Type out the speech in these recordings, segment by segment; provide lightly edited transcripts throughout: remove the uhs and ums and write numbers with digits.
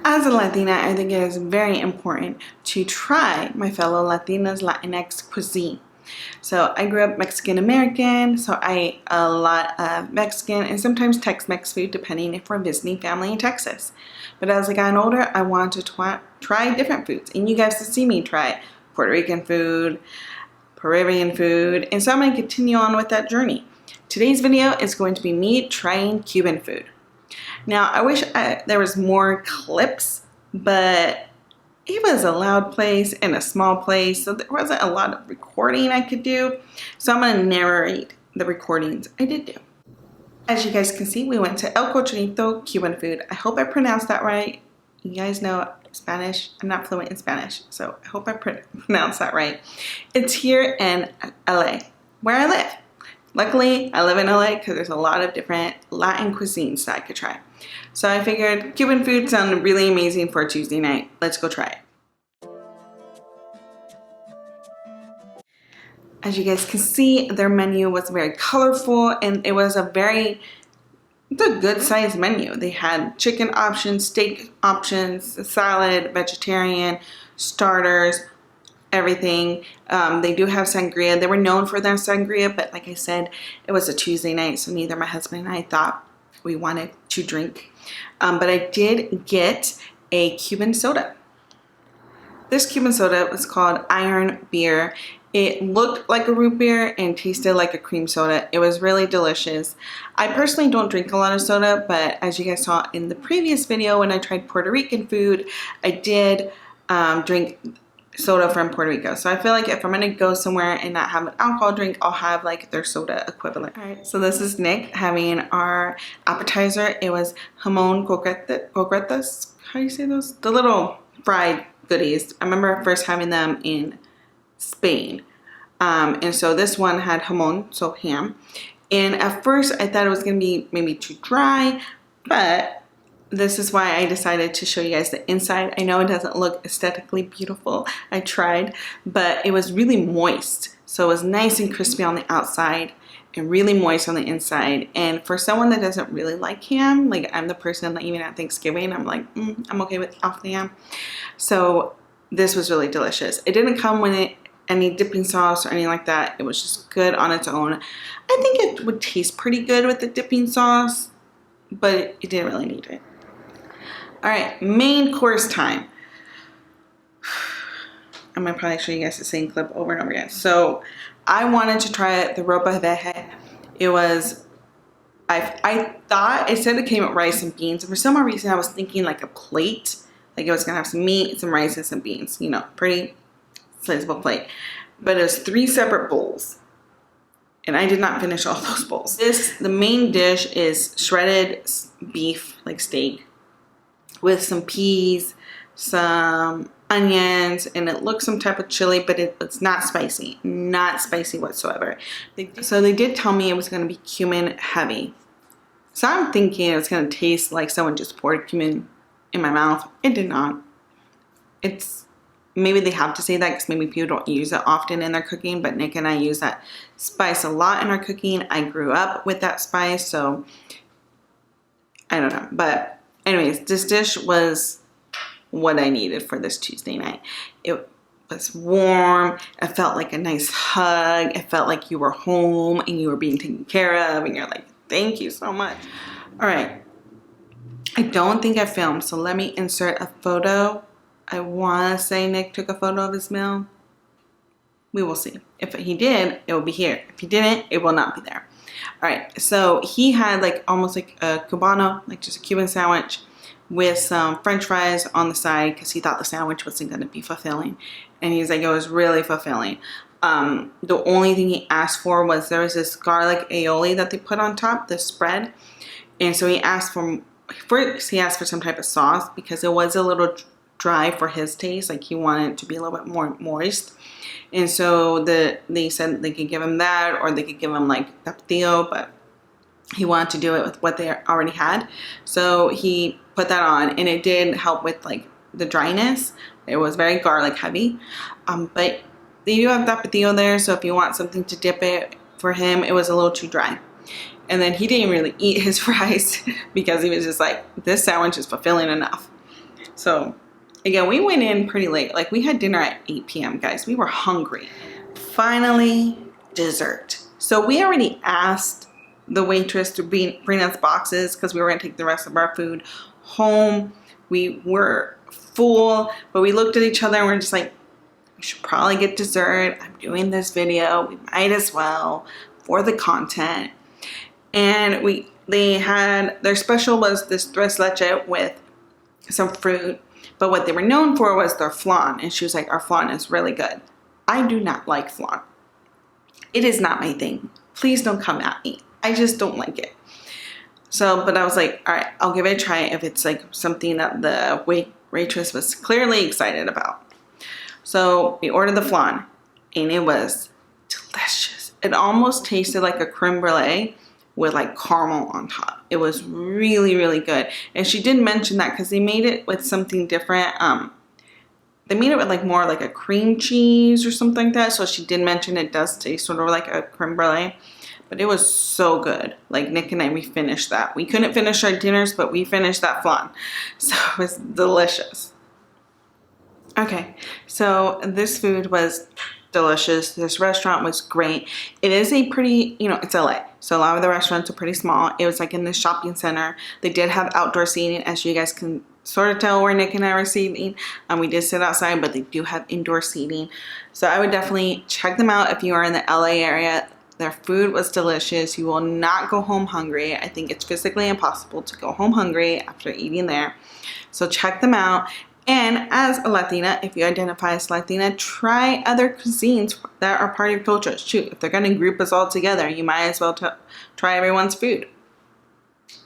As a Latina, I think it is very important to try my fellow Latinas, Latinx cuisine. So I grew up Mexican American, so I ate a lot of Mexican and sometimes Tex-Mex food depending if we're visiting family in Texas. But as I got older, I wanted to try different foods, and you guys to see me try Puerto Rican food, Peruvian food, and so I'm going to continue on with that journey. Today's video is going to be me trying Cuban food. Now, I wish there was more clips, but it was a loud place and a small place, so there wasn't a lot of recording I could do. So I'm going to narrate the recordings I did do. As you guys can see, we went to El Cochinito Cuban food. I hope I pronounced that right. You guys know Spanish. I'm not fluent in Spanish, so I hope I pronounced that right. It's here in LA, where I live. Luckily, I live in LA because there's a lot of different Latin cuisines that I could try. So I figured Cuban food sounded really amazing for a Tuesday night. Let's go try it. As you guys can see, their menu was very colorful, and it was a good sized menu. They had chicken options, steak options, salad, vegetarian, starters, everything. They do have sangria. They were known for their sangria, but like I said, it was a Tuesday night, so neither my husband and I thought we wanted to drink. But I did get a Cuban soda. This Cuban soda was called Iron Beer. It looked like a root beer and tasted like a cream soda. It was really delicious. I personally don't drink a lot of soda, but as you guys saw in the previous video when I tried Puerto Rican food, I did drink soda from Puerto Rico. So I feel like if I'm gonna go somewhere and not have an alcohol drink, I'll have like their soda equivalent. All right, so this is Nick having our appetizer. It was jamon croquetas. How do you say those? The little fried goodies. I remember first having them in Spain. And so this one had jamon, so ham. And at first I thought it was gonna be maybe too dry, but this is why I decided to show you guys the inside. I know it doesn't look aesthetically beautiful. I tried, but it was really moist. So it was nice and crispy on the outside and really moist on the inside. And for someone that doesn't really like ham, like I'm the person that even at Thanksgiving, I'm like, I'm okay with off the ham. So this was really delicious. It didn't come with any dipping sauce or anything like that. It was just good on its own. I think it would taste pretty good with the dipping sauce, but it didn't really need it. All right, main course time. I'm gonna probably show you guys the same clip over and over again. So I wanted to try the ropa veje. It was, I thought it said it came with rice and beans. And for some reason, I was thinking like a plate. Like it was gonna have some meat, some rice, and some beans. You know, pretty sizable plate. But it was 3 separate bowls. And I did not finish all those bowls. The main dish is shredded beef, like steak, with some peas, some onions, and it looks some type of chili, but it's not spicy whatsoever. So they did tell me it was going to be cumin heavy. So I'm thinking it was going to taste like someone just poured cumin in my mouth. It did not. Maybe they have to say that because maybe people don't use it often in their cooking, but Nick and I use that spice a lot in our cooking. I grew up with that spice, so I don't know. But anyways, this dish was what I needed for this Tuesday night. It was warm. It felt like a nice hug. It felt like you were home and you were being taken care of, and you're like, thank you so much. All right. I don't think I filmed, so let me insert a photo. I want to say Nick took a photo of his meal. We will see. If he did, it will be here. If he didn't, it will not be there. All right, so he had like almost like a Cubano, like just a Cuban sandwich with some French fries on the side because he thought the sandwich wasn't going to be fulfilling. And he's like, it was really fulfilling. The only thing he asked for was there was this garlic aioli that they put on top, the spread. And so he asked for some type of sauce because it was a little dry for his taste. Like he wanted it to be a little bit more moist. And so they said they could give him that, or they could give him like tapatio, but he wanted to do it with what they already had. So he put that on, and it did help with like the dryness. It was very garlic heavy, but they do have tapatio there. So if you want something to dip it, for him, it was a little too dry. And then he didn't really eat his fries because he was just like, this sandwich is fulfilling enough. So again, we went in pretty late. Like we had dinner at 8 p.m. guys. We were hungry. Finally, dessert. So we already asked the waitress to bring us boxes because we were going to take the rest of our food home. We were full, but we looked at each other and we're just like, we should probably get dessert. I'm doing this video. We might as well for the content. And they had, their special was this tres leche with some fruit. But what they were known for was their flan. And she was like, our flan is really good. I do not like flan. It is not my thing. Please don't come at me. I just don't like it. So, but I was like, all right, I'll give it a try if it's like something that the waitress was clearly excited about. So we ordered the flan and it was delicious. It almost tasted like a creme brulee with like caramel on top. It was really, really good. And she did mention that because they made it with something different. They made it with like more like a cream cheese or something like that. So she did mention it does taste sort of like a creme brulee. But it was so good. Like Nick and I, we finished that. We couldn't finish our dinners, but we finished that flan. So it was delicious. Okay, so this food was delicious. This restaurant was great. It is a pretty, it's LA. So a lot of the restaurants are pretty small. It was like in this shopping center. They did have outdoor seating, as you guys can sort of tell where Nick and I were seating. We did sit outside, but they do have indoor seating. So I would definitely check them out if you are in the LA area. Their food was delicious. You will not go home hungry. I think it's physically impossible to go home hungry after eating there. So check them out. And as a Latina, if you identify as Latina, try other cuisines that are part of your culture. Shoot, if they're going to group us all together, you might as well try everyone's food.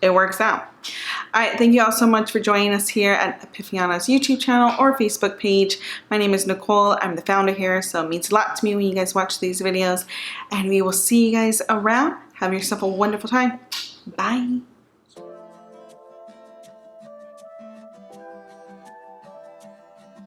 It works out. All right, thank you all so much for joining us here at Epifania's YouTube channel or Facebook page. My name is Nicole. I'm the founder here, so it means a lot to me when you guys watch these videos. And we will see you guys around. Have yourself a wonderful time. Bye.